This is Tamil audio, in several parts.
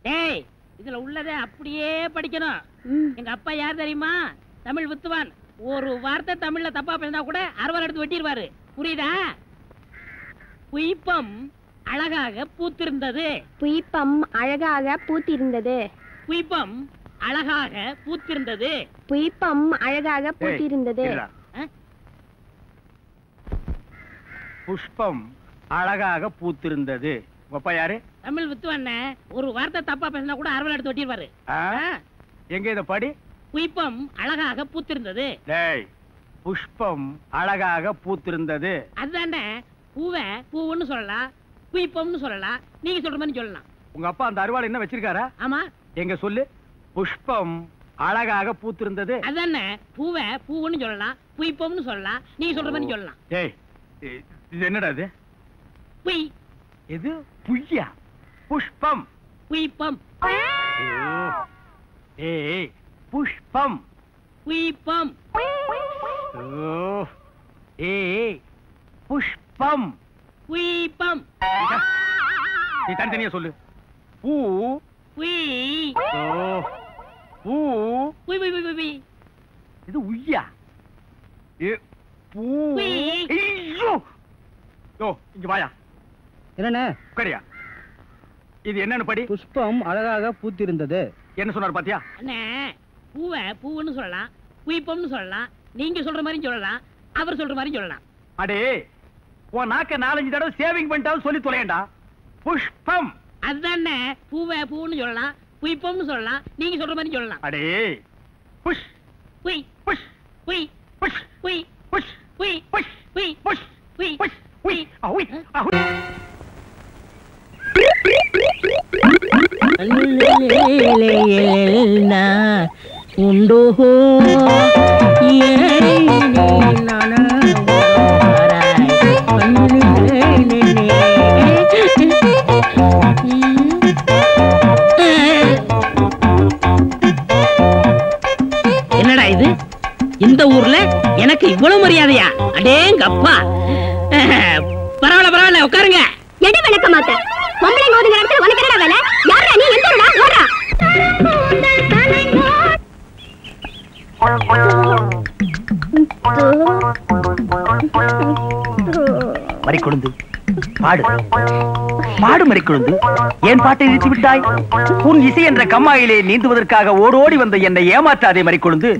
டேய் இதுல உள்ளதை அப்படியே படிக்கணும். எங்க அப்பா யார் தெரியுமா? தமிழ் வித்துவான். ஒரு வார்த்தை தமிழ்ல தப்பா பேசினா கூட அறுவாள் எடுத்து வெட்டிடுவாரு. புரியுதா? புய்பம் அழகாக பூத்திருந்தது. புய்பம் அழகாக பூத்திருந்தது. புய்பம் அழகாக பூத்திருந்தது. புய்பம் அழகாக பூத்திருந்தது. புஷ்பம் அழகாக பூத்திருந்தது. அப்பா யாரு? தமிழ் வித்துவான். ஒரு வார்த்தை தப்பா பேசினா கூட அறுவாள் எடுத்து வெட்டிடுவாரு. எங்க இத படி? புய்பம் அழகாக பூத்திருந்தது. டேய் புஷ்பம் அழகாக பூத்திருந்தது. அதுதானே பூவை பூவுன்னு சொல்லலாம், புய்பம்னு சொல்லலாம். நீங்க சொல்ற மாதிரி சொல்லலாம். உங்க அப்பா அந்த அறுவாள் என்ன வச்சிருக்காரா? ஆமா. எங்க சொல்லு. புஷ்பம் அழகாக பூத்திருந்தது. அதுதானே பூவை பூவுன்னு சொல்லலாம், புய்பம்னு சொல்லலாம். நீங்க சொல்ற மாதிரி சொல்லலாம். டேய் இது என்னடா இது? புய். இது புய்யா? புஷ்பம் புய்பம். ஏய் புஷ்பம் புய்பம். ஏய் புஷ்பம் புய்பம். நீ தனித்தனியா சொல்லு. பூ புய். பூ புய் புய் புய் புய். இது உய்யா? பூ. ஐயோ யோ இங்க வாயா. என்னண்ணே? உட்காரியா. இது என்னன்னு படி? புஷ்பம் அழகாக பூத்திருந்தது. என்ன சொன்னார் பாத்தியா? அண்ணே பூவை பூவுன்னு சொல்லலாம், புய்பம்னு சொல்லலாம். நீங்க சொல்ற மாதிரி சொல்லலாம், அவர் சொல்ற மாதிரி சொல்லலாம். அடே உன் நாக்க 4-5 தடவை சேவிங் பண்ணிட்டாலும் சொல்லி தொலையண்டா. புஷ்பம். அதுதானே பூவை பூன்னு சொல்லலாம், புய்பம்னு சொல்லலாம். நீங்க சொல்ற மாதிரி சொல்லலாம். அடே புஷ் புய் புஷ் புய் புஷ் புய் புஷ் புய் புஷ் புய் புஷ் புய் புஷ் புய் அவுய் அவுய். உண்டோ என்னடா இது? இந்த ஊர்ல எனக்கு இவ்வளவு மரியாதையா? அடேங்கப்பா. பரவாயில்ல பரவாயில்ல உட்காருங்க. எடு விளக்க மாட்டேன். பொம்பளை ஓடுகிற இடத்துல உனக்கு என்னடா வேலை? யாரா நீ? எந்த ஊரா? ஓடா. மறிக்கொழுந்து பாடு பாடு. மறிக்கொழுந்து ஏன் பாட்டை நிறுத்தி விட்டாய்? உன் இசை என்ற கம்மாயிலே நீந்துவதற்காக ஓடோடி வந்த என்னை ஏமாற்றாதே மறிக்கொழுந்து.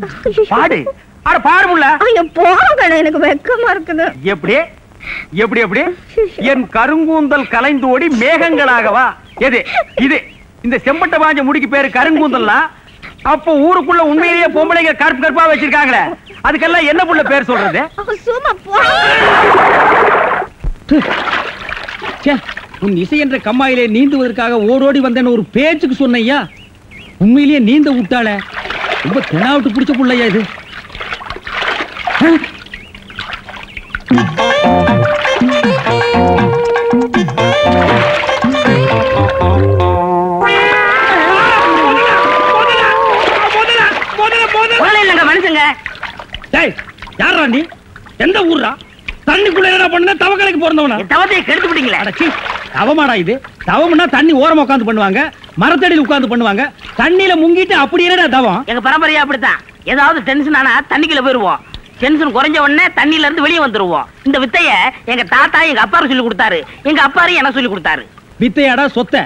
பாடு. அட பாடுமுல்ல. ஐயோ போங்க, எனக்கு வெக்கமா இருக்குது. எப்படி எப்படி எப்படி? என் கருங்கூந்தல் கலைந்தோடி மேகங்களாகவா? எது இது? இந்த செம்பட்ட பாஞ்ச முடிக்கு பேரு கருங்கூந்தல்னா அப்போ ஊருக்குள்ள உண்மையிலேயே பொம்பளைங்க கருப்பு கருப்பா வச்சிருக்காங்களே, அதுக்கெல்லாம் என்ன புள்ள பேர் சொல்றது? சும்மா போ. உன் இசை என்ற கம்மாயிலே நீந்துவதற்காக ஓடோடி வந்தேன்னு ஒரு பேச்சுக்கு சொன்னையா, உண்மையிலேயே நீந்த விட்டாளே. ரொம்ப தெனாவிட்டு பிடிச்ச புள்ளையா இது. மனுஷங்க யாரா நீ? எந்த ஊர்ரா? தண்ணிக்குள்ள என்ன பண்ண? தவக்கலைக்கு பிறந்தவனா? தவத்தை கெடுத்து விட்டீங்களே. தவமாடா இது? தவம்னா தண்ணி ஓரமா உட்கார்ந்து பண்ணுவாங்க, மரத்தடியில் உட்கார்ந்து பண்ணுவாங்க. தண்ணியில முங்கிட்டு அப்படி என்னடா தவம்? எங்க பரம்பரையா அப்படித்தான். ஏதாவது டென்ஷன் ஆனா தண்ணிக்குள்ள போயிருவோம். டென்ஷன் குறைஞ்ச உடனே தண்ணியில இருந்து வெளியே வந்துருவோம். இந்த வித்தைய எங்க தாத்தா எங்க அப்பாரு சொல்லி கொடுத்தாரு, எங்க அப்பாரு எனக்கு சொல்லி கொடுத்தாரு. வித்தையாடா சொத்த?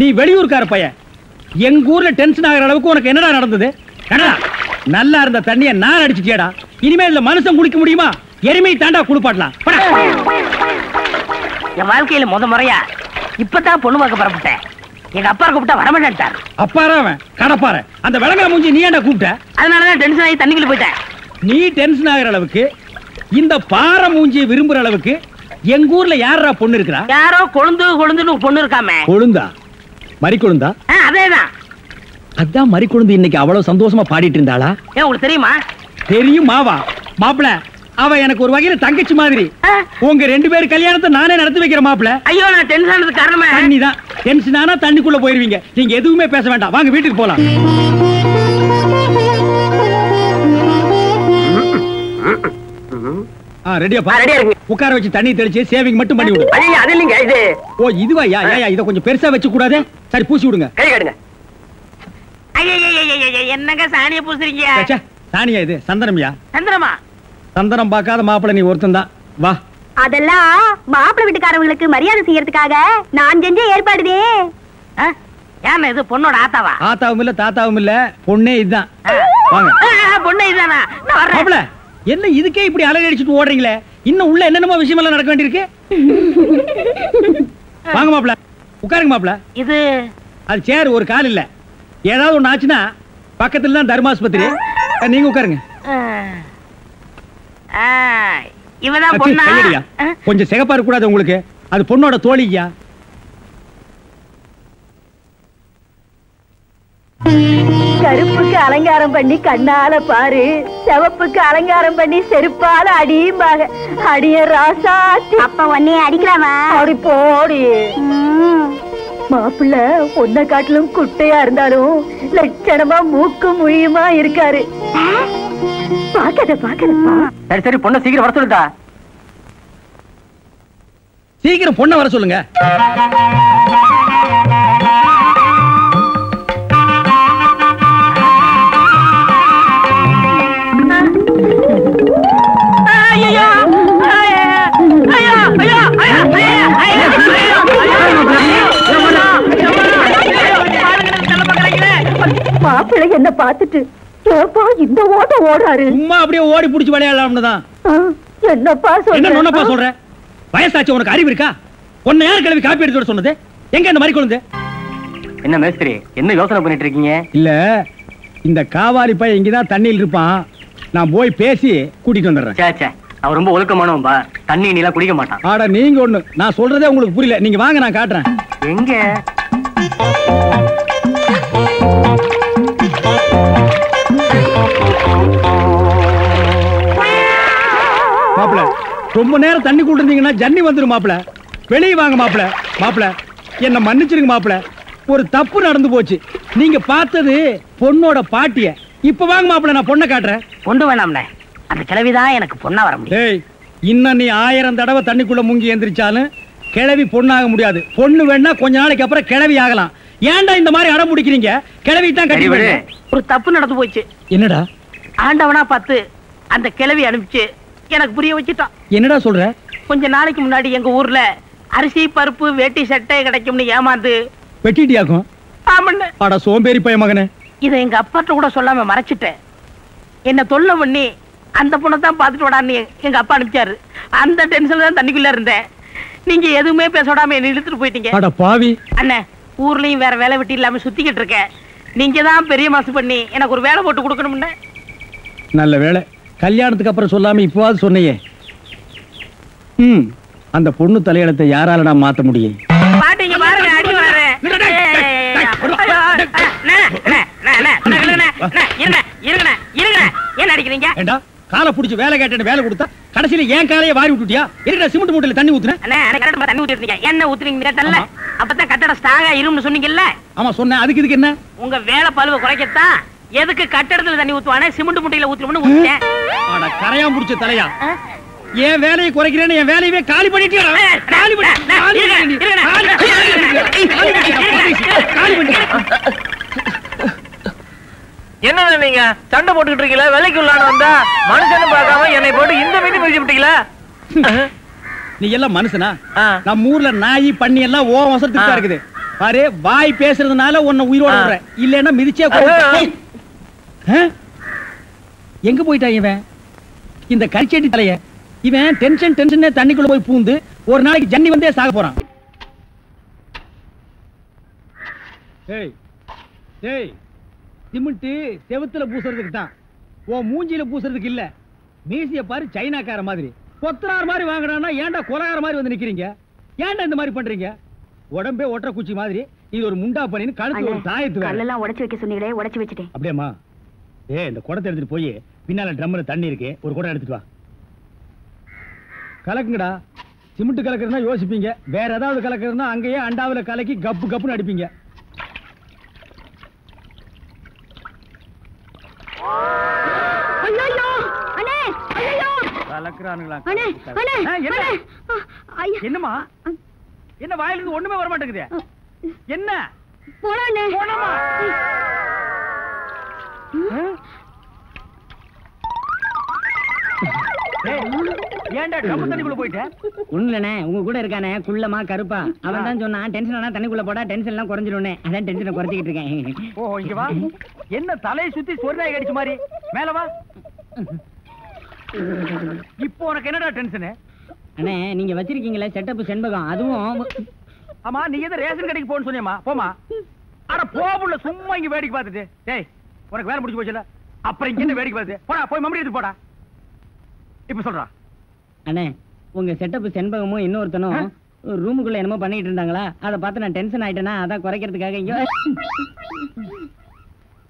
நீ வெளியூர்கார பையன். எங்க ஊர்ல டென்ஷன் ஆகிற அளவுக்கு உனக்கு என்னடா நடந்தது? நல்லா இருந்த தண்ணிய நான் அடிச்சுட்டியாடா. இனிமே இல்ல மனுஷன் குளிக்க முடியுமா? எருமை தாண்டா குளிப்பாட்டலாம். என் வாழ்க்கையில முறையா இப்பதான் பொண்ணு பார்க்க புறப்பட்டேன். எங்க அப்பா கூப்பிட்டா வரமாட்டாரு. அப்பாரா அவன் கடப்பார. அந்த விளங்கா மூஞ்சி நீ ஏன்டா கூப்பிட்ட? அதனாலதான் டென்ஷன் ஆகி தண்ணிக்குள்ள போயிட்டேன். நீ டென்ஷன் ஆகிற அளவுக்கு, இந்த பாறை மூஞ்சியை விரும்புற அளவுக்கு எங்க ஊர்ல யாரா பொண்ணு இருக்கிறா? யாரோ கொழுந்து கொழுந்துன்னு பொண்ணு இருக்காமே. கொழுந்தா? மறி கொழுந்தா? அதேதான். அதான் மறி கொழுந்து இன்னைக்கு அவ்வளவு சந்தோஷமா பாடிட்டு இருந்தாளா? உங்களுக்கு தெரியுமா? தெரியும் மாவா. மாப்பிள அவ எனக்கு ஒரு வகையில தங்கச்சி மாதிரி. உங்க 2 பேர் கல்யாணத்தை நானே நடத்தி வைக்கிறேன் மாப்பிள. ஐயோ நான் டென்ஷன் ஆனதுக்கு காரணமே தண்ணி தான். டென்ஷன் ஆனா தண்ணிக்குள்ள போயிருவீங்க. நீங்க எதுவுமே பேச வேண்டாம். வாங்க வீட்டுக்கு போலாம். ரெடியாப்பா? ரெடியா இருக்கு. உட்கார வச்சு தண்ணி தெளிச்சு சேவிங் மட்டும் பண்ணி விடு. ஐயா அது இல்லைங்க இது. ஓ இதுவா? யா இத கொஞ்சம் பெருசா வச்சு கூடாதே. சரி பூசி விடுங்க. கை காட்டுங்க. என்னங்க சாணிய பூசுறீங்க? ச்சே, சாணியா இது? சந்தனம்யா. சந்திரமா? சந்தனம் பார்க்காத மாப்பிள்ளை நீ ஒருத்தன் தான். வா. அதெல்லாம் மாப்பிள்ளை வீட்டுக்காரங்களுக்கு மரியாதை செய்யறதுக்காக நான் செஞ்ச ஏற்பாடுதே. ஏன் இது பொண்ணோட ஆத்தாவா? ஆத்தாவும் இல்ல தாத்தாவும் இல்ல, பொண்ணே இதுதான். வாங்க. பொண்ணு இதுதானா? நான் வர்றேன். மாப்பிள்ளை என்ன இதுக்கே இப்படி அலறி அடிச்சுட்டு ஓடுறீங்களே? இன்னும் உள்ள என்னென்னமோ விஷயம் எல்லாம் நடக்க வேண்டியிருக்கு. வாங்க மாப்பிள்ளை, உட்காருங்க மாப்பிள்ளை. இது அது சேர் ஒரு கால் இல்ல. ஏதாவது ஒண்ணு ஆச்சுன்னா பக்கத்துல தான் தர்மாஸ்பத்திரி. நீங்க உட்காருங்க. இவதான் பொண்ணா? கையடியா. கொஞ்சம் சிகப்பா இருக்க கூடாது உங்களுக்கு. அது பொண்ணோட தோழியா. கருப்புக்கு அலங்காரம் பண்ணி கண்ணால பாரு, சிவப்புக்கு அலங்காரம் பண்ணி செருப்பால அடியும்பாக. அடிய ராசாத்தி. அப்ப உன்னைய அடிக்கலாமா? அப்படி போடி. மாப்பிள்ள பொண்ண காட்டிலும் குட்டையா இருந்தாலும் லட்சணமா மூக்கு முழியுமா இருக்காரு. பாக்கதப்பா. சரி பொண்ணு சீக்கிரம் வர சொல்லுடா. சீக்கிரம் பொண்ணை வர சொல்லுங்க. மாப்பிள்ளை என்ன பார்த்துட்டு இந்த ஓட்ட ஓடுறாரு. சும்மா அப்படியே ஓடி புடிச்சு விளையாடலாம்னு தான். என்னப்பா என்ன சொல்ற? வயசாச்சு, உனக்கு அறிவு இருக்கா? உன்னை யார் கிளவி காப்பி எடுத்து சொன்னது? எங்க இந்த மாதிரி குழந்தை? என்ன மேஸ்திரி என்ன யோசனை பண்ணிட்டு இருக்கீங்க? இல்ல, இந்த காவாலி பையன் இங்கதான் தண்ணியில் இருப்பான். நான் போய் பேசி கூட்டிட்டு வந்துடுறேன். சே அவன் ரொம்ப ஒழுக்கமானவன்பா. தண்ணி நீலாம் குடிக்க மாட்டான். ஆட நீங்க ஒண்ணு, நான் சொல்றதே உங்களுக்கு புரியல. நீங்க வாங்க, நான் காட்டுறேன். எங்க மாப்பிள, ரொம்ப நேரம் தண்ணி கூட்டிருந்தீங்கன்னா ஜன்னி வந்துரும் மாப்பிள. வெளியே வாங்க மாப்பிள. மாப்பிள என்ன மன்னிச்சிருங்க மாப்பிள, ஒரு தப்பு நடந்து போச்சு. நீங்க பார்த்தது பொண்ணோட பாட்டிய. இப்ப வாங்க மாப்பிள, நான் பொண்ணை காட்டுறேன். கொண்டு வேணாம்ண்ணே, அந்த கிழவிதான் எனக்கு பொண்ணா வர முடியும். ஏய், இன்னும் நீ 1000 தடவை தண்ணிக்குள்ள முங்கி எந்திரிச்சாலும் கிழவி பொண்ணாக முடியாது. பொண்ணு வேணா கொஞ்ச நாளைக்கு அப்புறம் கிழவி ஆகலாம். ஏன்டா இந்த மாதிரி அடம் பிடிக்கிறீங்க? கிழவி தான் கட்டி விடு. ஒரு தப்பு நடந்து போச்சு. என்னடா? ஆண்டவனா பார்த்து அந்த கிழவி அனுப்பிச்சு எனக்கு புரிய வச்சுட்டான். என்னடா சொல்ற? கொஞ்ச நாளைக்கு முன்னாடி எங்க ஊர்ல அரிசி பருப்பு வேட்டி சட்டை கிடைக்கும்னு ஏமாந்து வெட்டிட்டியாக்கும். ஆமண்ணே. அட சோம்பேறி பைய மகனே. இதை எங்க அப்பாட்ட கூட சொல்லாம மறைச்சிட்டேன். என்ன தொல்லை பண்ணி அந்த பொண்ணை தான் பார்த்துட்டு விடான்னு எங்க அப்பா அனுப்பிச்சாரு. அந்த டென்ஷன்ல தான் தண்ணிக்குள்ள இருந்தேன். நீங்க எதுவுமே பேச விடாம என்ன இழுத்துட்டு போயிட்டீங்க. அட பாவி. அண்ணே, ஊர்லயும் வேற வேலை வெட்டி இல்லாம சுத்திக்கிட்டு இருக்கேன். நீங்க தான் பெரிய மனசு பண்ணி எனக்கு ஒரு வேலை போட்டு கொடுக்கணும்னு. நல்ல வேலை, கல்யாணத்துக்கு அப்புறம் சொல்லாம இப்பவாது சொன்னையே. அந்த பொண்ணு தலையெழுத்தை யாரால நான் மாத்த முடியும்? பாட்டீங்க பாருங்க, அடி வரேன். என்ன அடிக்கிறீங்க? காலை புடிச்சு வேலை கேட்டு வேலை கொடுத்தா கடைசியில ஏன் காலையை வாரி விட்டுட்டியா? இருக்கா சிமெண்ட் மூட்டையில தண்ணி ஊத்துன? தண்ணி ஊத்திருக்கீங்க. என்ன ஊத்துறீங்க கேட்டல? அப்பதான் கட்டட ஸ்ட்ராங்கா இரும்னு சொன்னீங்கல்ல? ஆமா சொன்னேன். அதுக்கு இதுக்கு என்ன? உங்க வேலை பழுவ குறைக்கத்தான் எதுக்கு கட்டடத்துல தண்ணி ஊத்துவானே சிமெண்ட் மூட்டையில ஊத்துறோம்னு ஊத்திட்டேன். அட கரையான் புடிச்ச தலையா, ஏன் வேலையை குறைக்கிறேன்னு என் வேலையவே காலி பண்ணிட்டியா? காலி பண்ணி என்ன நீங்க சண்டை போட்டுக்கிட்டு இருக்கீங்களா? வேலைக்கு உள்ளான வந்தா மனுஷன்னு பார்க்காம என்னை போட்டு இந்த மீதி மிதிச்சு விட்டீங்களா? நீ எல்லாம் மனுஷனா? நம்ம ஊர்ல நாய் பண்ணி எல்லாம் ஓ வசத்துக்கு தான் இருக்குது பாரு. வாய் பேசுறதுனால உன்னை உயிரோட விடுறேன், இல்லன்னா மிதிச்சே. எங்க போயிட்டான் இவன், இந்த கரிச்சேட்டி தலைய? இவன் டென்ஷனே தண்ணிக்குள்ள போய் பூந்து ஒரு நாளைக்கு ஜன்னி வந்தே சாக போறான். ஏய் ஏய், சிமெண்ட் செவுத்துல பூசுறதுக்கு தான், உன் மூஞ்சியில பூசுறதுக்கு இல்ல. மீசிய பாரு, சைனாக்கார மாதிரி கொத்தனார் மாதிரி வாங்கினா ஏன்டா கொலகார மாதிரி வந்து நிக்கிறீங்க? ஏன்டா இந்த மாதிரி பண்றீங்க? உடம்பே ஒற்ற குச்சி மாதிரி, இது ஒரு முண்டா பண்ணின்னு கழுத்து ஒரு தாயத்து கல்லெல்லாம் உடைச்சு வைக்க சொன்னீங்களே, உடைச்சு வச்சுட்டேன். அப்படியேம்மா? இந்த குடத்தை எடுத்துட்டு போய் பின்னால ட்ரம்ல தண்ணி இருக்கு, ஒரு குடம் எடுத்துட்டு வா. கலக்குங்கடா. சிமெண்ட் கலக்குறதுனா யோசிப்பீங்க, வேற ஏதாவது கலக்குறதுனா அங்கேயே அண்டாவில கலக்கி கப்பு கப்புன்னு அடிப்பீங்க. கலக்குறானுங்களா? அண்ணே, அண்ணே, என்ன? அண்ணே. ஐயா. என்னம்மா என்ன வாயில இருந்து ஒண்ணுமே வர மாட்டேங்குது? என்ன போடாண்ணே. போனமா? ஏன்டா டப்பு தண்ணிக்குள்ள போயிட்ட? ஒண்ணுலண்ணே, உங்க கூட இருக்கானே குள்ளமா கருப்பா, அவன் தான் சொன்னான் டென்ஷன் ஆனா தண்ணிக்குள்ள போடா டென்ஷன் எல்லாம் குறைஞ்சிடும். அதான் டென்ஷனை குறைச்சிக்கிட்டு இருக்கேன். ஓ இங்க வா. என்ன தலையை சுத்தி சொர்ணாய் கடிச்ச மாதிரி? மேல வா. இப்போ உனக்கு என்னடா டென்ஷன்? அண்ணே, நீங்க வச்சிருக்கீங்களே செட்டப் செண்பகம், அதுவும் ஆமா நீ எதை ரேஷன் கடைக்கு போன்னு சொன்னியம்மா? போமா. அட போபுள்ள சும்மா இங்க வேடிக்கை பார்த்துட்டு. டேய் உனக்கு வேலை முடிஞ்சு போச்சுல, அப்புறம் இங்க என்ன வேடிக்கை பார்த்து? போடா போய் மம்படி எடுத்து போடா. இப்ப சொல்றா. அண்ணே, உங்க செட்டப் செண்பகமும் இன்னொருத்தனும் ரூமுக்குள்ள என்னமோ பண்ணிட்டு இருந்தாங்களா, அதை பார்த்து நான் டென்ஷன் ஆயிட்டேனா, அதான் குறைக்கிறதுக்காக இங்க.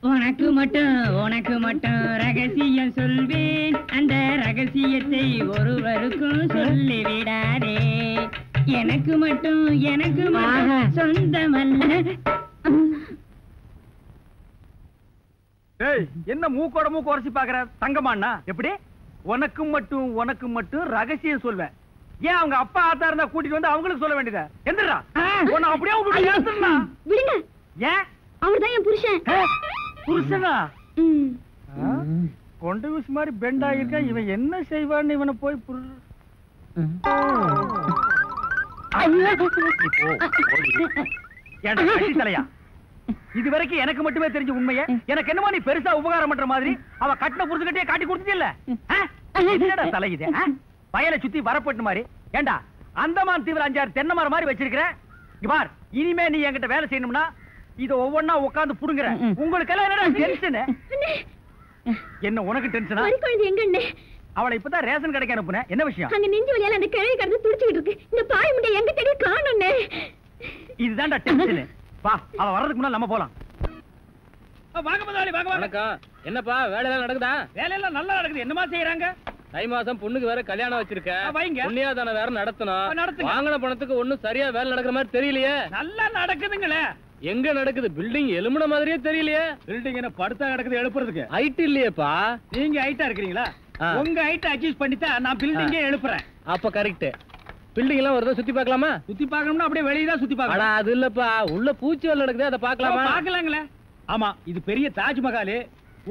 உனக்கு மட்டும் ரகசியம் சொல்வேன், அந்த ரகசியத்தை ஒருவருக்கும் சொல்லிவிடாதே. எனக்கு மட்டும் சொந்தமல்ல. ஏய் என்ன மூக்கோட மூக்கு உரைச்சி பாக்குற? தங்கமாண்ணா எப்படி? உனக்கு மட்டும் ரகசியம் சொல்வேன். ஏன் அவங்க அப்பா ஆத்தா இருந்தா கூட்டிட்டு வந்து அவங்களுக்கு சொல்ல வேண்டியதா? எந்திரா உன்னை அப்படியே விடுங்க. ஏன்? அவர்தான் என் புருஷன். புருஷனா? கொண்டு வீசு மாதிரி பெண்ட் ஆகிருக்கா. இவன் என்ன செய்வான்னு இவனை போய் தலையா? இது வரைக்கும் எனக்கு மட்டுமே தெரிஞ்ச உண்மைய எனக்கு என்னமோ நீ பெருசா உபகாரம் பண்ற மாதிரி அவ கட்டின புருஷன்கிட்டயே காட்டி கொடுத்தீல்ல? என்னடா தலை இது? வயலை சுத்தி வரப்பட்டு மாதிரி. ஏண்டா அந்தமான் தீவிர 5-6 தென்னை மரம் மாதிரி வச்சிருக்கிற. பார், இனிமே நீ என்கிட்ட வேலை செய்யணும்னா இத ஒவ்வொன்னா உட்கார்ந்து புடுங்குற. உங்களுக்கு எல்லாம் என்னடா டென்ஷன்? என்ன உனக்கு டென்ஷனா? அவளை இப்பதான் ரேஷன் கடைக்கு அனுப்புனேன். என்ன விஷயம்? அங்க நெஞ்சு வலியால அந்த கிழவி கடந்து துடிச்சிட்டு இருக்கு. இந்த பாய் முட்டை எங்க தேடி காணோம்னே. இதுதான்டா டென்ஷன். வா, அவ வர்றதுக்கு முன்னால நம்ம போலாம். வாங்க முதலாளி, வாங்க வாங்க. வணக்கம். என்னப்பா வேலை எல்லாம் நடக்குதா? வேலையெல்லாம் நல்லா நடக்குது. என்னமா செய்யறாங்க? தை மாசம் பொண்ணுக்கு வேற கல்யாணம் வச்சிருக்கேன். வைங்க. புண்ணியாதானம் வேற நடத்தணும். நடத்துங்க. வாங்கின பணத்துக்கு ஒண்ணும் சரியா வேலை நடக்கிற மாதிரி தெரியலையே. நல்லா நடக்குதுங்களே. எங்க நடக்குது? பில்டிங் எலும்புன மாதிரியே தெரியலையே. பில்டிங் என்ன படுத்தா கிடக்குது எழுப்புறதுக்கு? ஹைட் இல்லையேப்பா. நீங்க ஹைட்டா இருக்கிறீங்களா? உங்க ஹைட் அட்ஜஸ்ட் பண்ணிட்டா நான் பில்டிங்கே எழுப்புறேன். அப்ப கரெக்ட். பில்டிங் எல்லாம் ஒரு சுத்தி பார்க்கலாமா? சுத்தி பார்க்கணும்னா அப்படியே வெளியே தான் சுத்தி பார்க்கணும். அது இல்லப்பா, உள்ள பூச்சி வேலை நடக்குது, அதை பார்க்கலாமா? பார்க்கலாங்களே. ஆமா, இது பெரிய தாஜ்மஹால்.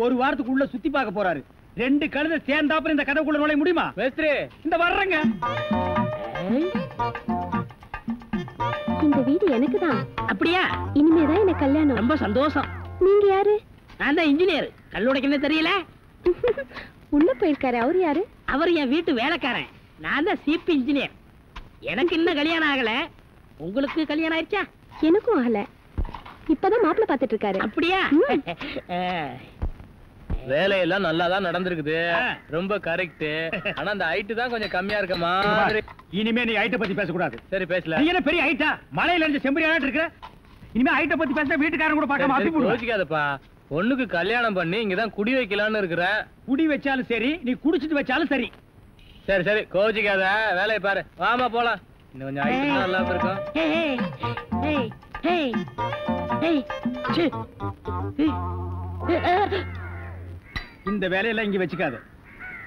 ஒரு வாரத்துக்கு உள்ள சுத்தி பார்க்க போறாரு. 2 கழுதை சேர்ந்தாப்புல இந்த கதவுக்குள்ள நுழைய முடியுமா? மேஸ்திரி இந்த வர்றங்க. இந்த வீடு எனக்கு தான். அப்படியா? இனிமேதான் எனக்கு கல்யாணம். ரொம்ப சந்தோஷம். நீங்க யாரு? நான் தான் இன்ஜினியர். கல்லுடைக்கு தெரியல. உள்ள போயிருக்காரு. அவரு யாரு? அவர் என் வீட்டு வேலைக்காரன். நான் தான் சிபி இன்ஜினியர். எனக்கு இன்னும் கல்யாணம் ஆகல. உங்களுக்கு கல்யாணம் ஆயிடுச்சா? எனக்கும் ஆகல. இப்பதான் மாப்பிள்ளை பாத்துட்டு இருக்காரு. அப்படியா? வேலையெல்லாம் நல்லா தான் நடந்திருக்குது. ரொம்ப கரெக்ட். ஆனா அந்த ஹைட் தான் கொஞ்சம் கம்மியா இருக்க மாதிரி. இனிமே நீ ஹைட்ட பத்தி பேசக்கூடாது. சரி பேசல. நீ என்ன பெரிய ஹைட்டா? மலையில இருந்து செம்பரியாட்டு இருக்கிற. இனிமே ஹைட்ட பத்தி பேச வீட்டுக்காரங்க கூட பார்க்காம அப்படி போடுவாங்க. யோசிக்காதப்பா. பொண்ணுக்கு கல்யாணம் பண்ணி இங்கதான் குடி வைக்கலாம்னு இருக்கிறேன். குடி வச்சாலும் சரி, நீ குடிச்சிட்டு வச்சாலும் சரி. சரி சரி கோச்சிக்காத, வேலையை பாரு. வாமா போலாம். இன்னும் கொஞ்சம் ஹைட் நல்லா இருக்கும். இந்த வேலையெல்லாம் இங்க வச்சுக்காது.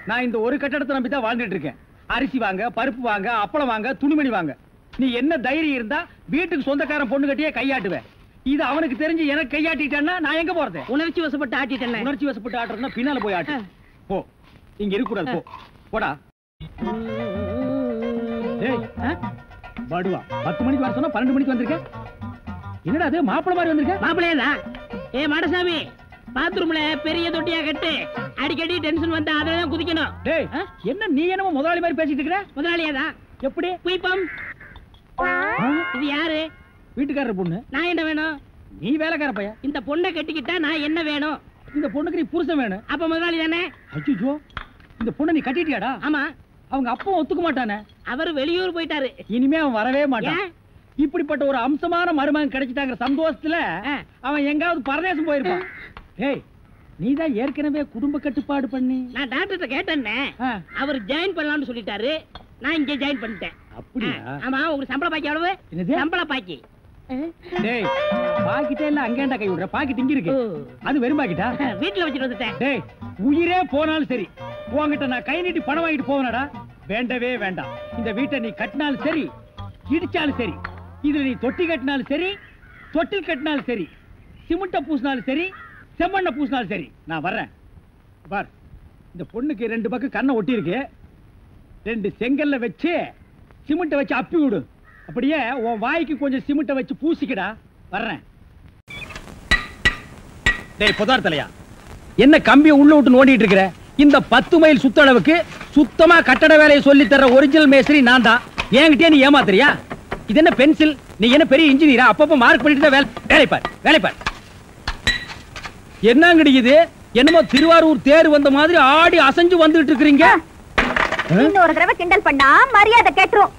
நான் இந்த ஒரு கட்டடத்தை நம்பி தான் வாழ்ந்துட்டு இருக்கேன். அரிசி வாங்க, பருப்பு வாங்க, அப்பளம் வாங்க, துணிமணி வாங்க. நீ என்ன தைரியம் இருந்தா வீட்டுக்கு சொந்தக்காரன் பொண்ணு கட்டியே கையாட்டுவேன். இது அவனுக்கு தெரிஞ்சு எனக்கு கையாட்டிட்டேன்னா நான் எங்க போறது? உணர்ச்சி வசப்பட்டு ஆட்டிட்டேன். உணர்ச்சி வசப்பட்டு ஆட்டுறதுன்னா பின்னால போய் ஆட்டு. போ, இங்க இருக்க கூடாது. போ, போடா. படுவா 10 மணிக்கு வர சொன்னா 12 மணிக்கு வந்திருக்க. என்னடா அது மாப்பிள மாதிரி வந்திருக்க? மாப்பிளையதான். மாடசாமி, பாத்ரூம்ல பெரிய தொட்டியா கட்டு. அடிக்கடி டென்ஷன் வந்தா அதெல்லாம் குதிக்கணும். டேய், என்ன நீ என்னமோ முதலாளி மாதிரி பேசிட்டு இருக்கிற? முதலாளியாதான். எப்படி? குயிப்பம். இது யாரு? வீட்டுக்காரர் பொண்ணு. நான் என்ன வேணும்? நீ வேலைக்கார பையன். இந்த பொண்ணை கட்டிக்கிட்டா நான் என்ன வேணும்? இந்த பொண்ணுக்கு நீ புருஷன் வேணும். அப்ப முதலாளி தானே? அச்சோ, இந்த பொண்ணை நீ கட்டிட்டியாடா? ஆமா. அவங்க அப்பா ஒத்துக்க மாட்டானே. அவர் வெளியூர் போயிட்டாரு. இனிமே அவன் வரவே மாட்டான். இப்படிப்பட்ட ஒரு அம்சமான மருமகன் கிடைச்சிட்டாங்க சந்தோஷத்துல அவன் எங்காவது பரதேசம் போயிருப்பான். ஏய், நீதான் ஏற்கனவே குடும்ப கட்டுப்பாடு பண்ணி. நான் டாக்டர்கிட்ட கேட்டேன்னே. அவர் ஜாயின் பண்ணலாம்னு சொல்லிட்டாரு. நான் இங்க ஜாயின் பண்ணிட்டேன். அப்படியா? ஆமா. உங்களுக்கு சம்பள பாக்கி எவ்வளவு? சம்பள பாக்கி. டேய், பாக்கிட்டே இல்ல அங்கேண்டா கை விடுற. பாக்கெட் இங்க இருக்கு. அது வெறும் பாக்கிட்டா? வீட்டுல வச்சுட்டு வந்துட்டேன். டேய், உயிரே போனாலும் சரி உன்கிட்ட நான் கை நீட்டி பணம் வாங்கிட்டு போவனடா? வேண்டவே வேண்டாம். இந்த வீட்டை நீ கட்டினாலும் சரி, இடிச்சாலும் சரி, இதுல நீ தொட்டி கட்டினாலும் சரி, தொட்டில் கட்டினாலும் சரி, சிமெண்ட பூசினாலும் சரி, செம்மண்ண பூசினாலும் சரி, நான் வர்றேன். பார், இந்த பொண்ணுக்கு 2 பக்கம் கண்ணை ஒட்டி இருக்கு. 2 செங்கல்ல வச்சு சிமெண்ட வச்சு அப்பி விடு. அப்படியே உன் வாய்க்கு கொஞ்சம் சிமெண்ட வச்சு பூசிக்கடா. வர்றேன். டேய் புதார் தலையா, என்ன கம்பியை உள்ள விட்டு நோண்டிட்டு இருக்கிற? இந்த 10 மைல் சுத்தளவுக்கு சுத்தமா கட்டட வேலையை சொல்லி தர ஒரிஜினல் மேஸ்திரி நான் தான். என்கிட்டயே நீ ஏமாத்துறியா? இது என்ன பென்சில்? நீ என்ன பெரிய இன்ஜினியரா? அப்பப்ப மார்க் பண்ணிட்டு தான் வேலைப்பார். என்ன கிடைக்குது? என்னமோ திருவாரூர் தேர் வந்த மாதிரி ஆடி அசைஞ்சு வந்துட்டு இருக்கீங்க. இன்னொரு தடவை கிண்டல் பண்ணா மரியாதை கேட்டுரும்.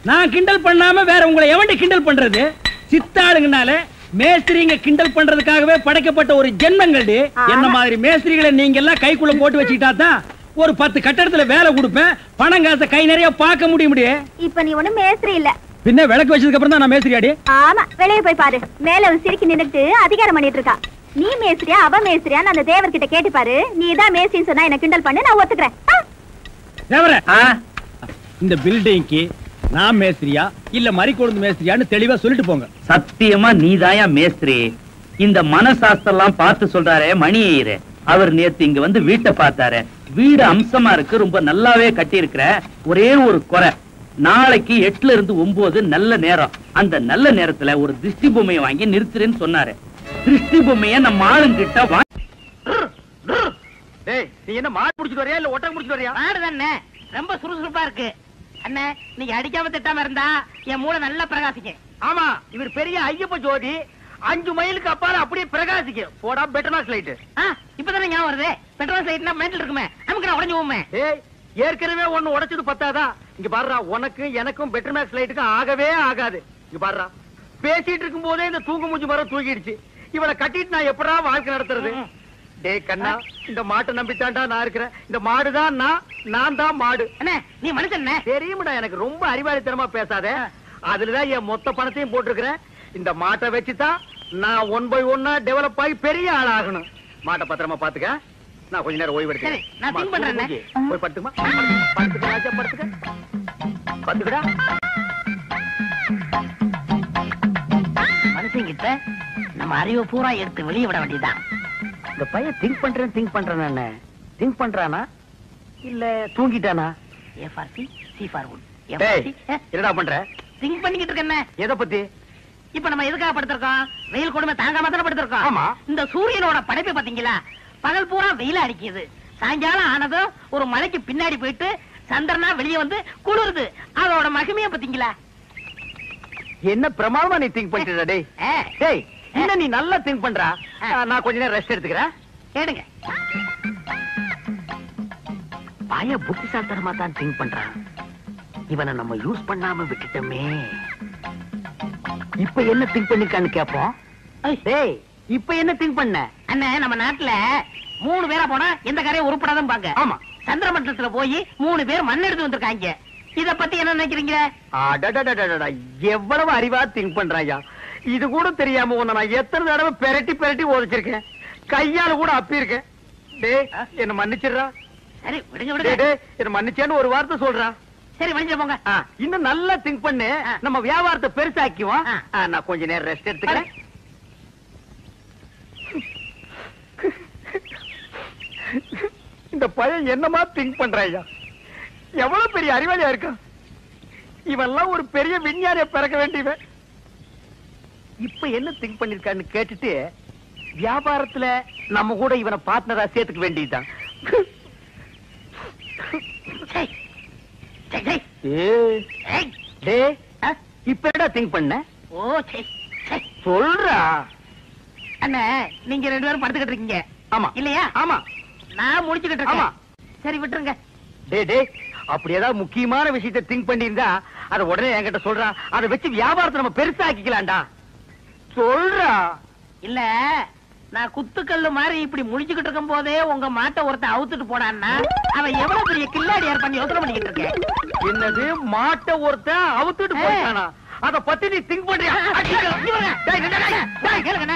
நான் கிண்டல் பண்ணாம வேற உங்களை எவன்டி கிண்டல் பண்றது? சித்தாளுங்கனால மேஸ்திரிங்க கிண்டல் பண்றதுக்காகவே படைக்கப்பட்ட ஒரு ஜென்மங்கள். என்ன மாதிரி மேஸ்திரிகளை நீங்க எல்லாம் கைக்குள்ள போட்டு வச்சுக்கிட்டா தான் ஒரு 10 கட்டடத்துல வேலை கொடுப்பேன். பணம் காசை கை நிறைய பார்க்க முடியும். இப்ப நீ ஒண்ணும் மேஸ்திரி இல்ல. பின்ன விளக்கு வச்சதுக்கு அப்புறம் தான் நான் மேஸ்திரியாடி. ஆமா, வெளியே போய் பாரு. மேல சிரிக்கி நின்னுட்டு அதிகாரம் பண்ணிட்டு இருக்கா. நீ மேஸ்திரியா அவ மேஸ்திரியா? அந்த தேவர் கிட்ட கேட்டு பாரு. நீ தான் மேஸ்திரின்னு சொன்னா என்ன கிண்டல் பண்ணு, நான் ஒத்துக்கிறேன். தேவரே, இந்த பில்டிங்க்கு நான் மேஸ்திரியா இல்ல மரிக்கொழுந்து மேஸ்திரியான்னு தெளிவா சொல்லிட்டு போங்க. சத்தியமா நீதாயா மேஸ்திரி. இந்த மனசாஸ்திரம் பார்த்து சொல்றாரே மணி ஐயரு, அவர் நேத்து இங்க வந்து வீட்டை பார்த்தாரு. வீடு அம்சமா இருக்கு, ரொம்ப நல்லாவே கட்டி இருக்கிற. ஒரே ஒரு குறை, நாளைக்கு 8ல இருந்து 9 நல்ல நேரம். அந்த நல்ல நேரத்துல ஒரு திருஷ்டி பொம்மையை வாங்கி நிறுத்துறேன்னு சொன்னாரு. திருஷ்டி பொம்மைய நம்ம ஆளுங்கிட்ட நீ என்ன மாடு முடிச்சுட்டு வரியா இல்ல ஒட்டகம் முடிச்சுட்டு வரியா? மாடு தானே, ரொம்ப சுறுசுறுப்பா இருக்கு. அண்ணே, நீங்க அடிக்காம திட்டாம இருந்தா என் மூளை நல்லா பிரகாசிக்கும். ஆமா, இவர் பெரிய ஐயப்ப ஜோதி. 5 மைலுக்கு அப்பால அப்படியே பிரகாசிக்கும். போடா பெட்ரோல் லைட். இப்பதானே ஞாபகம் வருது. பெட்ரோல் லைட்னா மேட்டல் இருக்குமே, நமக்கு நான் உடஞ்சு போமே. ஏய், ஏற்கனவே ஒண்ணு உடைச்சது பத்தாதா? இங்க பாருடா, உனக்கு எனக்கும் பெட்ரோல் லைட்டுக்கும் ஆகவே ஆகாது. இங்க பாருடா, பேசிட்டு இருக்கும் போதே இந்த தூக்கு மூஞ்சி மரம் தூக்கிடுச்சு. இவளை கட்டிட்டு நான் எப்படா வாழ்க்கை நடத்துறது? டேய் கண்ணா, இந்த மாட்டை நம்பித்தாண்டா நான் இருக்கிறேன். இந்த மாடுதான் நான் தான் மாடு. அண்ணே, நீ மனுஷன் தெரியுமடா, எனக்கு ரொம்ப அறிவாளித்தனமா பேசாத. அதுலதான் என் மொத்த பணத்தையும் போட்டிருக்கிறேன். இந்த மாட்டை வச்சுதான் நான் 1 by 1 டெவலப் ஆகி பெரிய ஆள் ஆகணும். மாட்டை பத்திரமா பாத்துக்க. நான் கொஞ்ச நேரம் ஓய்வு எடுக்கிறேன். நான் திங்க் பண்றேன். போய் படுத்துமா, படுத்துக்க ராஜா, படுத்துக்க. படுத்துக்கடா. மனுஷங்கிட்ட நம்ம அறிவை பூரா எடுத்து வெளியே விட வேண்டியதான். இந்த பையன் திங்க் பண்றானா இல்ல தூங்கிட்டானா? A for C, C for wood. என்னடா பண்ற? திங்க் பண்ணிக்கிட்டு இருக்கேன். எதை பத்தி? இப்ப நம்ம எதுக்காக படுத்திருக்கோம்? வெயில் கொடுமை தாங்காம தானே படுத்திருக்கோம். ஆமா. இந்த சூரியனோட படைப்பை பாத்தீங்களா? பகல் பூரா வெயில அடிக்குது. சாயங்காலம் ஆனதும் ஒரு மலைக்கு பின்னாடி போயிட்டு சந்திரனா வெளியே வந்து குளிருது. அதோட மகிமையை பாத்தீங்களா? என்ன பிரமாதமா நீ திங்க் பண்ணிட்டு டேய். டேய், என்ன நீ நல்லா திங்க் பண்றா. நான் கொஞ்ச நேரம் ரெஸ்ட் எடுத்துக்கிறேன். கேடுங்க. பய புத்திசாலித்தனமா தான் திங்க் பண்றான். இவனை நம்ம யூஸ் பண்ணாம விட்டுட்டோமே. இப்ப என்ன திங்க் பண்ணிருக்கான்னு கேப்போம். டேய், இப்ப என்ன திங்க் பண்ண? அண்ணே, நம்ம நாட்டுல 3 பேரா போனா எந்த காரையும் உருப்படாதான் பாங்க. ஆமா. சந்திர மண்டலத்துல போய் 3 பேர் மண் எடுத்து வந்திருக்காங்க. இத பத்தி என்ன நினைக்கிறீங்க? எவ்வளவு அறிவா திங்க் பண்றாயா. இது கூட தெரியாம உன்னை நான் எத்தனை தடவை பெரட்டி உதச்சிருக்கேன். கையால கூட அப்பி இருக்கேன். டேய், என்ன மன்னிச்சிடுறா. சரி, விடுங்க. என்ன மன்னிச்சேன்னு ஒரு வார்த்தை சொல்றா. சரி, மன்னிச்சு போங்க. இன்னும் நல்லா திங்க் பண்ணு. நம்ம வியாபாரத்தை பெருசாக்குவோம். நான் கொஞ்ச நேரம் ரெஸ்ட் எடுத்துக்கிறேன். இந்த பையன் என்னமா திங்க் பண்றாயா. எவ்வளவு பெரிய அறிவாளியா இருக்கான். இவெல்லாம் ஒரு பெரிய விஞ்ஞானிய பிறக்க வேண்டியவன். இப்ப என்ன திங்க் பண்ணிருக்கான்னு கேட்டுட்டு வியாபாரத்துல நம்ம கூட இவனை பார்ட்னரா சேர்த்துக்க வேண்டியதுதான். இப்ப என்ன திங்க் பண்ண? சொல்றா. அண்ணா, நீங்க 2 பேரும் படுத்துக்கிட்டு இருக்கீங்க. ஆமா இல்லையா? ஆமா. நான் முடிச்சுக்கிட்டு இருக்கேன். சரி, விட்டுருங்க. டே, அப்படி ஏதாவது முக்கியமான விஷயத்தை திங்க் பண்ணிருந்தா அத உடனே என்கிட்ட சொல்றா. அதை வச்சு வியாபாரத்தை நம்ம பெருசாக்கிக்கலாம்டா. சொல்றா. இல்ல, நான் குத்துக்கல்லு மாதிரி இப்படி முடிச்சுக்கிட்டு இருக்கும் போதே உங்க மாட்டை ஒருத்த அவுத்துட்டு போனான்னா அவன் எவ்வளவு பெரிய கில்லாடி பண்ணி யோசனை பண்ணிக்கிட்டு இருக்கேன். என்னது, மாட்டை ஒருத்த அவுத்துட்டு போயிட்டானா? அத பத்தி நீ திங்க் பண்றியா? கேளுங்க.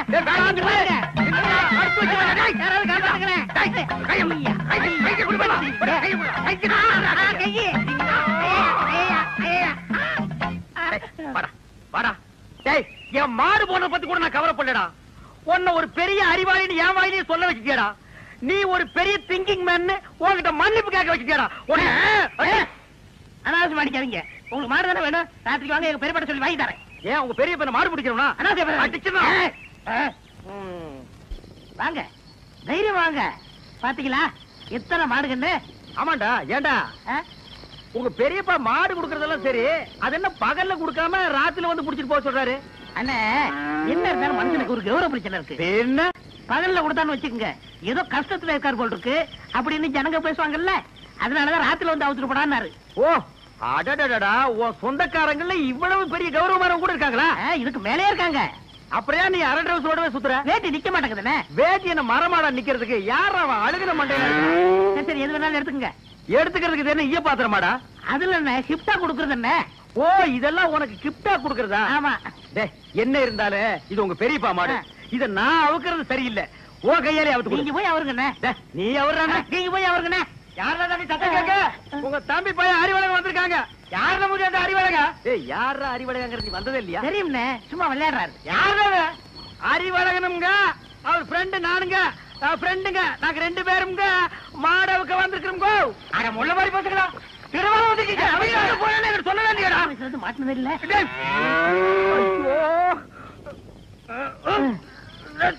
என் மாடு போன பத்தி கூட நான் கவலைப்படலடா. உன்ன ஒரு பெரிய அறிவாளின்னு என் வாயிலே சொல்ல வச்சுட்டியாடா. நீ ஒரு பெரிய திங்கிங் மேன் உன்கிட்ட மன்னிப்பு கேட்க வச்சுட்டியாடா. அனாவசியம் அடிக்காதீங்க. உங்களுக்கு மாடு தானே வேணும், ராத்திரிக்கு வாங்க, எங்க பெரியப்பட்ட சொல்லி வாங்கி தரேன். ஏன் உங்க பெரிய பையனை மாடு பிடிக்கிறோம்னா வாங்க, தைரியம் வாங்க. பாத்தீங்களா எத்தனை மாடுகன்னு? ஆமாண்டா. ஏண்டா உங்க பெரியப்பா மாடு குடுக்கறதெல்லாம் சரி, அது என்ன பகல்ல குடுக்காம ராத்திரில வந்து புடிச்சிட்டு போக சொல்றாரு? அண்ணே, என்ன இருந்தாலும் மனுஷனுக்கு ஒரு கௌரவ பிரச்சனை இருக்கு. என்ன பகல்ல கொடுத்தான்னு வச்சுக்கோங்க, ஏதோ கஷ்டத்துல இருக்கார் போல் இருக்கு அப்படின்னு ஜனங்க பேசுவாங்கல்ல, அதனாலதான் ராத்திரில வந்து அவுத்துட்டு போடான்னாரு. ஓ அடடடடா, உன் சொந்தக்காரங்கள்ல இவ்வளவு பெரிய கௌரவமானவங்க கூட இருக்காங்களா? இதுக்கு மேலே இருக்காங்க. அப்புறம் நீ அரை டிரவுஸோடவே சுத்துற? வேட்டி நிக்க மாட்டேங்குதுண்ணே. வேட்டி என்ன மரமாடா நிக்கிறதுக்கு? யார் அவன் அழுகிற மண்டையா? சரி, எது வேணாலும் எடுத்துக்கங்க. எடுத்துக்கிறதுக்கு என்ன ஈய பாத்திரமாடா? அதுல என்ன கிஃப்டா கொடுக்கறது என்ன? ஓ, இதெல்லாம் உனக்கு கிஃப்டா குடுக்கறதா? ஆமா. என்ன இருந்தாலும் இது உங்க பெரியப்பா மாடு, இத நான் அவுக்கிறது சரியில்லை. ஓ கையாலே அவுத்து. நீங்க போய் அவருங்கண்ணே. நீ அவர்றானே? நீங்க போய் அவருங்கண்ணே. யாரா நீ சத்தம் கேட்க? உங்க தம்பி பையன் அறிவழகன் வந்திருக்காங்க. யாரா முடியும் அந்த அறிவழகா? யாரா அறிவழகங்கிறது நீ வந்ததே இல்லையா? தெரியும்ண்ணே, சும்மா விளையாடுறாரு. யாரா அறிவழகனுங்க? அவர் ஃப்ரெண்டு நானுங்க, ஃப்ரெண்டுங்க. நாங்க 2 பேருங்க மாடவுக்கு வந்திருக்கிறோம். அட முள்ள மாதிரி பேசுங்களா? திருவாரூர் வந்துட்டீங்க. அவங்க போறானே எனக்கு சொல்ல வேண்டியடா. மாட்டினது இல்ல.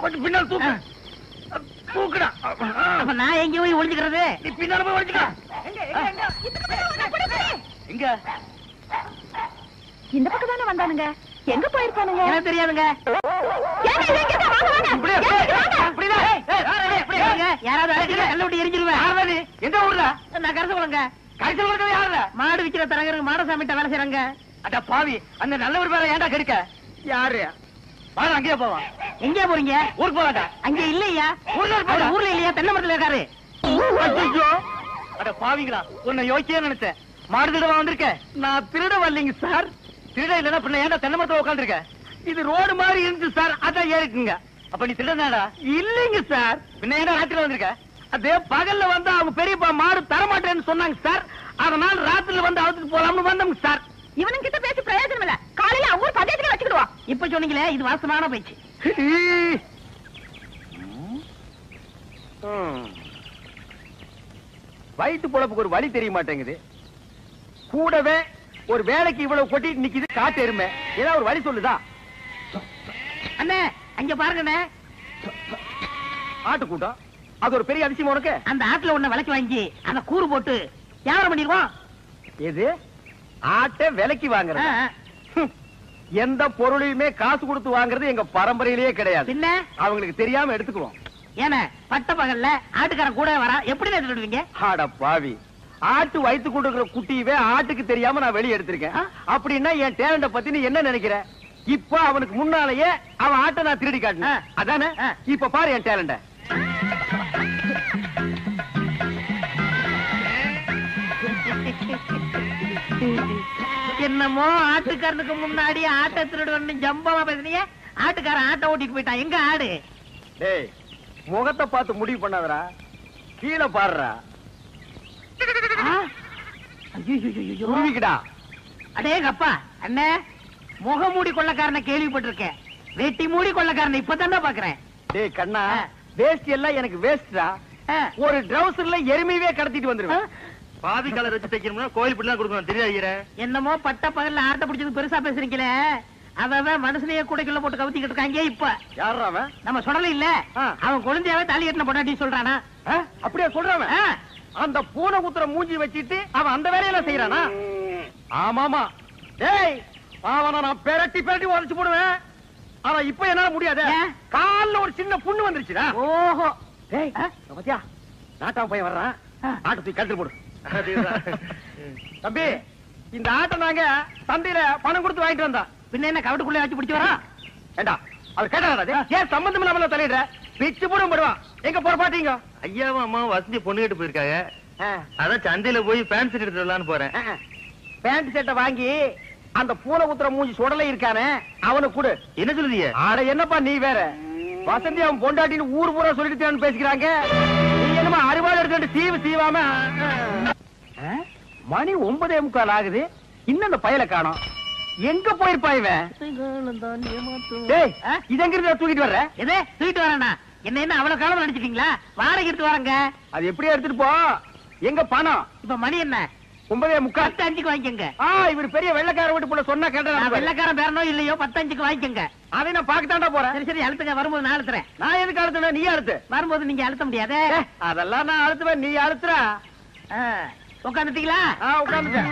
கொஞ்சம் பின்னால் தூக்கு. தூக்குடா. அப்ப நான் எங்க போய் ஒளிஞ்சுக்கிறது? நீ பின்னால போய் ஒளிஞ்சுக்க. எங்க? இந்த பக்கம் தானே வந்தானுங்க. எங்க போயிருப்பானுங்க? எனக்கு தெரியாதுங்க. யாராவது கல்ல விட்டு எரிஞ்சிருவேன். எந்த ஊர்ல? நான் கரசகுளங்க. கரிசல் யாருல? மாடு விக்கிற தரகருக்கு மாடசாமிட்ட வேலை செய்யறாங்க. அட பாவி, அந்த நல்லவர் பேர ஏன்டா கெடுக்க? யாரு? வாங்க அங்கேயே போவான். எங்க போறீங்க? ஊருக்கு போவாங்க. அங்க இல்லையா? ஊர்ல ஊர்ல இல்லையா? தென்னை மரத்துல இருக்காரு. அட பாவிங்களா, உன்னை யோசிச்சே நினைச்சேன். மாடு திருட வந்திருக்க. நான் திருட வரலைங்க சார். திருட இல்லன்னா பின்ன ஏன்டா தென்னை மரத்துல உட்காந்துருக்க? இது ரோடு மாதிரி இருந்துச்சு சார், அதான் ஏறிக்குங்க. அப்ப நீ திருடனாடா? இல்லைங்க சார். பின்ன ஏன்டா ராத்திரில வந்திருக்க? அதே பகல்ல வந்து அவங்க பெரியப்பா மாடு தரமாட்டேன்னு சொன்னாங்க சார், அதனால ராத்திரில வந்து அவுத்துட்டு போலாம்னு வந்தோம் சார். இவனுங்க கிட்ட பேசி பிரயோஜனம் இல்ல. காலையில அவங்க ஊர் பஞ்சாயத்துக்கு வச்சுக்கிடுவா. இப்ப சொன்னீங்களே, இது வாசமான பேச்சு. வயிற்று பொழப்புக்கு ஒரு வழி தெரிய மாட்டேங்குது. கூடவே ஒரு வேலைக்கு இவ்வளவு கொட்டிட்டு நிக்குது காட்டு எருமை. ஏதாவது ஒரு வழி சொல்லுதா? அண்ணே, அங்க பாருங்கண்ணே. ஆட்டு கூட்டம், அது ஒரு பெரிய அதிசயம் உனக்கு. அந்த ஆட்டுல ஒண்ணு விலைக்கு வாங்கி அந்த கூறு போட்டு வியாபாரம் பண்ணிடுவோம். எது? ஆட்டை விலைக்கு வாங்குறது? எந்த பொருளையுமே காசு கொடுத்து வாங்குறது எங்க பரம்பரையிலேயே கிடையாது. பின்ன அவங்களுக்கு தெரியாம எடுத்துக்குவோம். ஏன்னா பட்ட பகல்ல ஆட்டுக்காரன் கூட வரா, எப்படி எடுத்துடுவீங்க? ஆட பாவி, ஆட்டு வயித்து கொடுக்கிற குட்டியவே ஆட்டுக்கு தெரியாம நான் வெளியே எடுத்திருக்கேன். அப்படின்னா என் டேலண்ட பத்தி நீ என்ன நினைக்கிற? இப்ப அவனுக்கு முன்னாலேயே அவன் ஆட்டை நான் திருடி காட்டினேன், அதானே? இப்ப பாரு என் டேலண்ட. என்னமோ ஆட்டுக்காரனுக்கு முன்னாடி ஆட்டை திருடுவன்னு ஜம்பமா பேசுனீங்க. ஆட்டுக்காரன் ஆட்டை ஓட்டிட்டு போயிட்டான். எங்க ஆடு? டேய், முகத்தை பார்த்து முடிவு பண்ணாதடா, கீழே பாருடா. உருவிக்கடா. அடே கப்பா அண்ணே, முகமூடி கொள்ளக்காரனை கேள்விப்பட்டிருக்கேன், வெட்டி மூடி கொள்ளக்காரனை இப்பதான் பாக்குறேன். டேய் கண்ணா, வேஸ்ட் எல்லாம் எனக்கு வேஸ்டா. ஒரு ட்ரவுசர்ல எருமையே கடத்திட்டு வந்துருவேன். பாதி கலர் வச்சு தைக்கணும்னா கோயில் பிள்ளை கொடுக்கணும், தெரியாது. என்னமோ பட்ட பகல்ல ஆட்டை பிடிச்சது பெருசா பேசுறீங்களே, அவன் மனுஷனையே கூடைக்குள்ள போட்டு கவுத்திக்கிட்டு இருக்காங்க. இப்ப யாரா அவன்? நம்ம சொல்லல இல்ல, அவன் குழந்தையாவே தாலி கட்டின பொண்டாட்டி சொல்றானா? அப்படியே சொல்றான். அந்த பூனை குத்துற மூஞ்சி வச்சிட்டு அவன் அந்த வேலையெல்லாம் செய்யறானா? ஆமாமா. டேய், அவனை நான் பெரட்டி பெரட்டி உடைச்சு போடுவேன். ஆனா இப்ப என்னால முடியாது. கால்ல ஒரு சின்ன புண்ணு வந்துருச்சுடா. ஓஹோ. டேய், பாத்தியா, நாட்டா பையன் வர்றான். ஆட்டை தூக்கி கழுத்துல போடு. தம்பி, இந்த ஆட்டை நாங்க சந்தையில பணம் கொடுத்து வாங்கிட்டு வந்தோம். பின்ன என்ன கவட்டுக்குள்ள வச்சு பிடிச்சு வரா? ஏண்டா, அவர் கேட்டாரா? ஏன் சம்பந்தம் இல்லாம தலையிடுற? பிச்சு போடும் படுவான். எங்க போற பாத்தீங்க? ஐயாவும் அம்மாவும் வசதி பொண்ணு கேட்டு போயிருக்காங்க. அதான் சந்தையில போய் பேண்ட் ஷர்ட் எடுத்து வரலான்னு போறேன். பேண்ட் ஷர்ட்டை வாங்கி அந்த பூனை குத்துற மூஞ்சி சுடலை இருக்கானே அவனுக்கு கொடு. என்ன சொல்லுதீங்க? ஆட என்னப்பா நீ வேற? வசந்தி அவன் பொண்டாட்டின்னு ஊர் பூரா சொல்லிட்டு பேசிக்கிறாங்க. நீ என்னமா அறுவாள் எடுத்து சீவு சீவாம? மணி 9:45 ஆகுது. இன்னும் அந்த பயல காணோம். எங்க போயிருப்பா இவன்? டேய், இது எங்க இருந்து தூக்கிட்டு வர்ற? எதே தூக்கிட்டு வரேன்னா என்ன அவ்வளவு காலம் நினைச்சிட்டீங்களா? வாடகை எடுத்து வரங்க. அது எப்படியே எடுத்துட்டு போ. எங்க பணம்? இப்ப மணி என்ன? 9:45. 10:05 வாங்கிக்கங்க. இவர் பெரிய வெள்ளக்கார வீட்டு போல சொன்னா கேட்டா வெள்ளக்காரன் பேரனோ இல்லையோ 10:05 வாங்கிக்கங்க. அதை நான் பாக்கத்தாண்டா போறேன். சரி சரி அழுத்துங்க. வரும்போது நான் அழுத்துறேன். நான் எதுக்கு அழுத்துவேன்? நீ அழுத்து. வரும்போது நீங்க அழுத்த முடியாது. அதெல்லாம் நான் அழுத்துவேன், நீ அழுத்துற. உட்காந்துட்டீங்களா? உட்காந்துட்டேன்.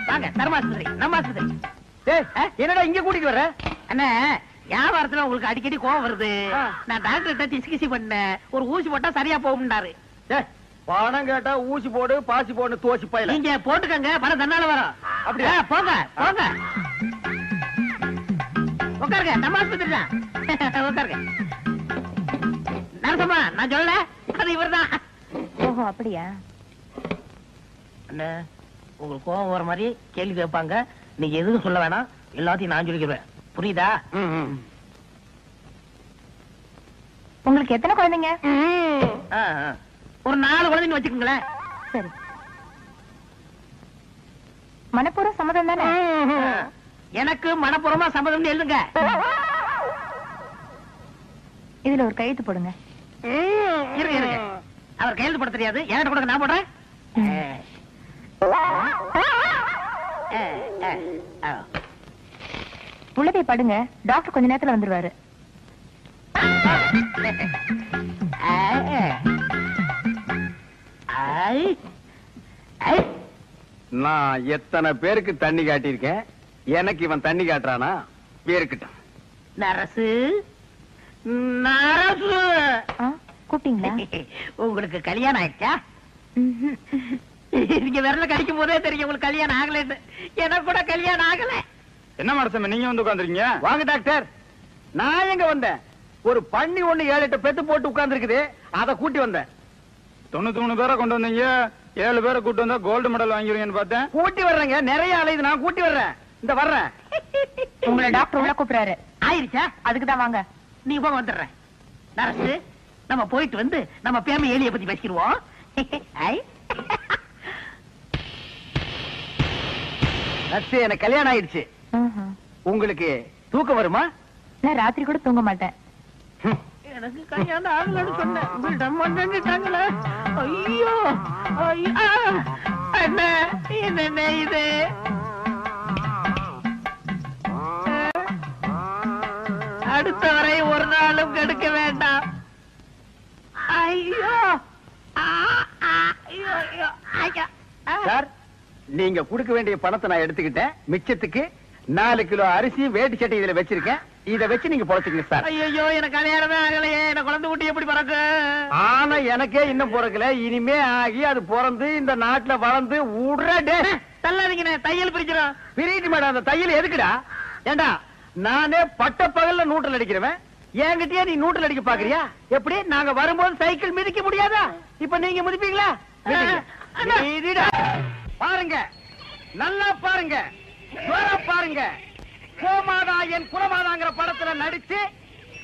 வாங்க தர்மாஸ்பத்திரி, நம்ம ஆஸ்பத்திரி. என்னடா இங்க கூட்டிட்டு வர்ற? அண்ணா வியாபாரத்துல உங்களுக்கு அடிக்கடி கோவம் வருது. நான் டாக்டர் டிஸ்கிசி பண்ணேன். ஒரு ஊசி போட்டா சரியா போகும்னாரு. பணம் கேட்டா ஊசி போடு பாசி போடு தோசி பையல. நீங்க போட்டுக்கங்க, பணம் தன்னால வரும். அப்படியா? போங்க போங்க. உட்காருங்க, நம்ம ஆஸ்பத்திரி தான். உட்காருங்க. நரசம்மா, நான் சொல்ல அது இவர்தான். ஓஹோ அப்படியா? அண்ணா உங்களுக்கு கோவம் வர மாதிரி கேள்வி கேட்பாங்க. நீங்க எதுவும் சொல்ல வேணாம், எல்லாத்தையும் நான் சொல்லிக்கிறேன். புரியுதா? உங்களுக்கு எத்தனை குழந்தைங்க? ஒரு 4 குழந்தைன்னு வச்சுக்கோங்களேன். சரி. மனப்பூர்வ சம்மதம் தானே? எனக்கு மனப்பூர்வமா சம்மதம் எழுதுங்க. இதுல ஒரு கையெழுத்து போடுங்க. இருங்க. அவர் கையெழுத்து போட தெரியாது, என்கிட்ட கொடுங்க, நான் போடுறேன். உள்ளதை படுங்க, டாக்டர் கொஞ்ச நேரத்துல வந்துருவாரு. நான் எத்தனை பேருக்கு தண்ணி காட்டியிருக்கேன், எனக்கு இவன் தண்ணி காட்டுறானா? பேருக்கிட்டான். நரசு நரசு கூப்பிட்டீங்களா? உங்களுக்கு கல்யாணம் ஆயிடுச்சா? நீங்க விரல கடிக்கும் போதே தெரியும் உங்களுக்கு கல்யாணம் ஆகலன்னு. எனக்கு கூட கல்யாணம் ஆகல. என்ன மரசம் நீங்க வந்து உட்கார்ந்துருக்கீங்க? வாங்க டாக்டர். நான் எங்க வந்தேன்? ஒரு பண்ணி 1-7-8 பெத்து போட்டு உட்கார்ந்து இருக்குது, அதை கூட்டி வந்தேன். 93 பேரை கொண்டு வந்தீங்க, 7 பேரை கூட்டு வந்தா கோல்டு மெடல் வாங்கிருவீங்கன்னு பார்த்தேன். கூட்டி வர்றேங்க, நிறைய அலையுது, நான் கூட்டி வர்றேன். இந்த வர்றேன். உங்களை டாக்டர் உள்ள கூப்பிடுறாரு. ஆயிருச்சா? அதுக்குதான் வாங்க. நீ போக வந்துடுறேன். நரசு, நம்ம போயிட்டு வந்து நம்ம பேம ஏலிய பத்தி பேசிடுவோம். நச்சு, எனக்கு கல்யாணம் ஆயிடுச்சு. உங்களுக்கு தூக்கம் வருமா? நான் ராத்திரி கூட தூங்க மாட்டேன். எனக்கு கல்யாணம் ஆகலன்னு சொன்னேன், விட மாட்டேன்னுட்டாங்களே. ஐயோ அண்ணா, என்ன இது? அடுத்த வரை ஒரு நாளும் கெடுக்க வேண்டாம். ஐயோ சார், நீங்க கொடுக்க வேண்டிய பணத்தை நான் எடுத்துக்கிட்டேன். மிச்சத்துக்கு 4 கிலோ அரிசி வேட்டி சட்டை இதுல வச்சிருக்கேன். இத வச்சு நீங்க பொழைச்சிக்கங்க சார். ஐயோ, எனக்கு கல்யாணமே ஆகலையே. எனக்கு குழந்தை குட்டி எப்படி பிறக்கு? ஆனா எனக்கே இன்னும் பிறக்கல. இனிமே ஆகி அது பிறந்து இந்த நாட்டுல வளர்ந்து உடனே தள்ளாதீங்க, தையல் பிரிக்கிறோம். பிரிட்டு மேடம். அந்த தையல் எதுக்குடா? ஏண்டா, நானே பட்ட பகல்ல நூற்றில் அடிக்கிறவன், என்கிட்டயே நீ நூற்றில் அடிக்க பாக்குறியா? எப்படி? நாங்க வரும்போது சைக்கிள் மிதிக்க முடியாதா? இப்ப நீங்க மிதிப்பீங்களா? மிதிடா. பாருங்க, நல்லா பாருங்க, பாருங்க. கோமாதா என் குலமாதாங்கிற படத்துல நடிச்சு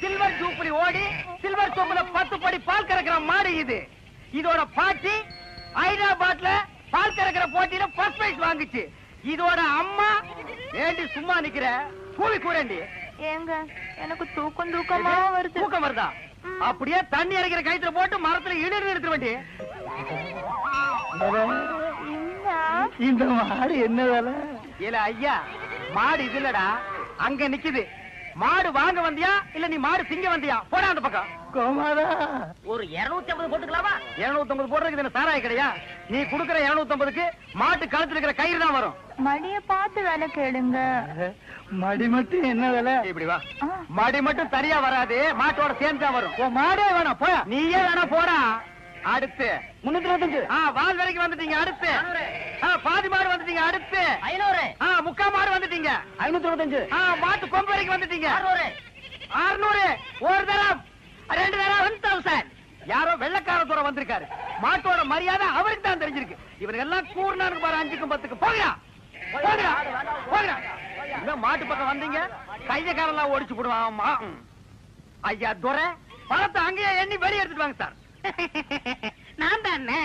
சில்வர் ஜூப்ளி ஓடி சில்வர் சோப்புல 10 படி பால் கறக்கிற மாடு இது. இதோட பாட்டி ஹைதராபாத்ல பால் கறக்கிற போட்டியில ஃபர்ஸ்ட் பிரைஸ் வாங்குச்சு. இதோட அம்மா ஏண்டி சும்மா நிக்கிற? கூவி கூறேண்டி. ஏங்க, எனக்கு தூக்கமா வருது. தூக்கம் வருதா? அப்படியே தண்ணி இறக்கிற கயித்துல போட்டு மரத்துல இடிந்து நிறுத்த வேண்டி. இந்த மாடு என்ன வேலை? இல்ல ஐயா, மாடு இது இல்லடா, அங்க நிக்குது. மாடு வாங்க வந்தியா இல்ல நீ மாடு திங்க வந்தியா? போடா அந்த பக்கம். கோமாதா, ஒரு 250 போட்டுக்கலாமா? 250 போடுறதுக்கு என்ன சாராய கிடையா? நீ குடுக்கற 250க்கு மாட்டு கழுத்துல இருக்கிற கயிறு தான் வரும். மடிய பார்த்து வேலை கேளுங்க. மடி மட்டும் என்ன வேலை? இப்படி வா. மடி மட்டும் தனியா வராது, மாட்டோட சேர்ந்து தான் வரும். மாடே வேணாம், போயா. நீயே வேணா போடா. அடுத்து 325. வால் வரைக்கும் வந்துட்டீங்க. அடுத்து பாதி மாடு வந்துட்டீங்க. அடுத்து 500. முக்கா மாடு வந்துட்டீங்க. 525. மாட்டு கொம்பு வரைக்கும் வந்துட்டீங்க. 600. ஒரு தரம், 2 தரம் 1000. யாரோ வெள்ளக்காரத்தோட வந்திருக்காரு. மாட்டோட மரியாதை அவருக்கு தான் தெரிஞ்சிருக்கு. இவங்க எல்லாம் கூர்னாருக்கு பாரு, 5க்கும் 10க்கும். போகிறா போகிறா போகிறா. இந்த மாட்டு பக்கம் வந்தீங்க, கையக்காரெல்லாம் ஓடிச்சு போடுவான். ஐயா துரை, பணத்தை அங்கேயே எண்ணி வெளியே எடுத்துட்டு வாங்க சார். நான் தானே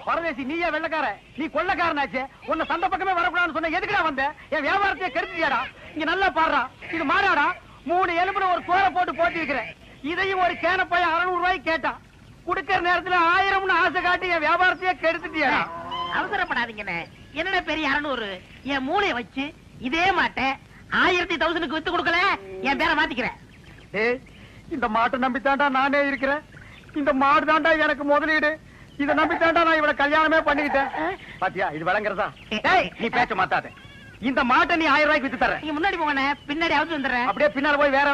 பரதேசி, நீயே வெள்ளக்கார, நீ கொள்ளக்காரனாச்சே. உன்னை சந்த பக்கமே வரக்கூடாதுன்னு சொன்ன, எதுக்குடா வந்த? என் வியாபாரத்தையே கெடுத்துட்டியாடா. இங்க நல்லா பாடுறா, இது மாறாடா. 3 எலும்புல ஒரு கோரை போட்டு போட்டிருக்கிறேன். இதையும் ஒரு கேன போய் 600 ரூபாய்க்கு கேட்டான். குடுக்கிற நேரத்துல 1000 ஆசை காட்டி என் வியாபாரத்தையே கெடுத்துட்டியாடா. அவசரப்படாதீங்கண்ணே. என்னடா பெரிய 600? என் மூளைய வச்சு இதே மாட்டை 1000 வித்து கொடுக்கல, என் பேரை மாத்திக்கிறேன். இந்த மாட்டை நம்பித்தாண்டா நானே இருக்கிறேன். இந்த மாடு தாண்டா எனக்கு முதலீடு. இதை நம்பித்தாண்டா நான் இவளை கல்யாணமே பண்ணிக்கிட்டேன். பாத்தியா, இது விளங்குறதா? நீ பேச்ச மாத்தாத. இந்த மாட்டை நீ 1000 ரூபாய்க்கு வித்து தர. நீங்க முன்னாடி போங்கண்ணே, பின்னாடி அவுத்து வந்துடுறேன். அப்படியே பின்னால போய் வேற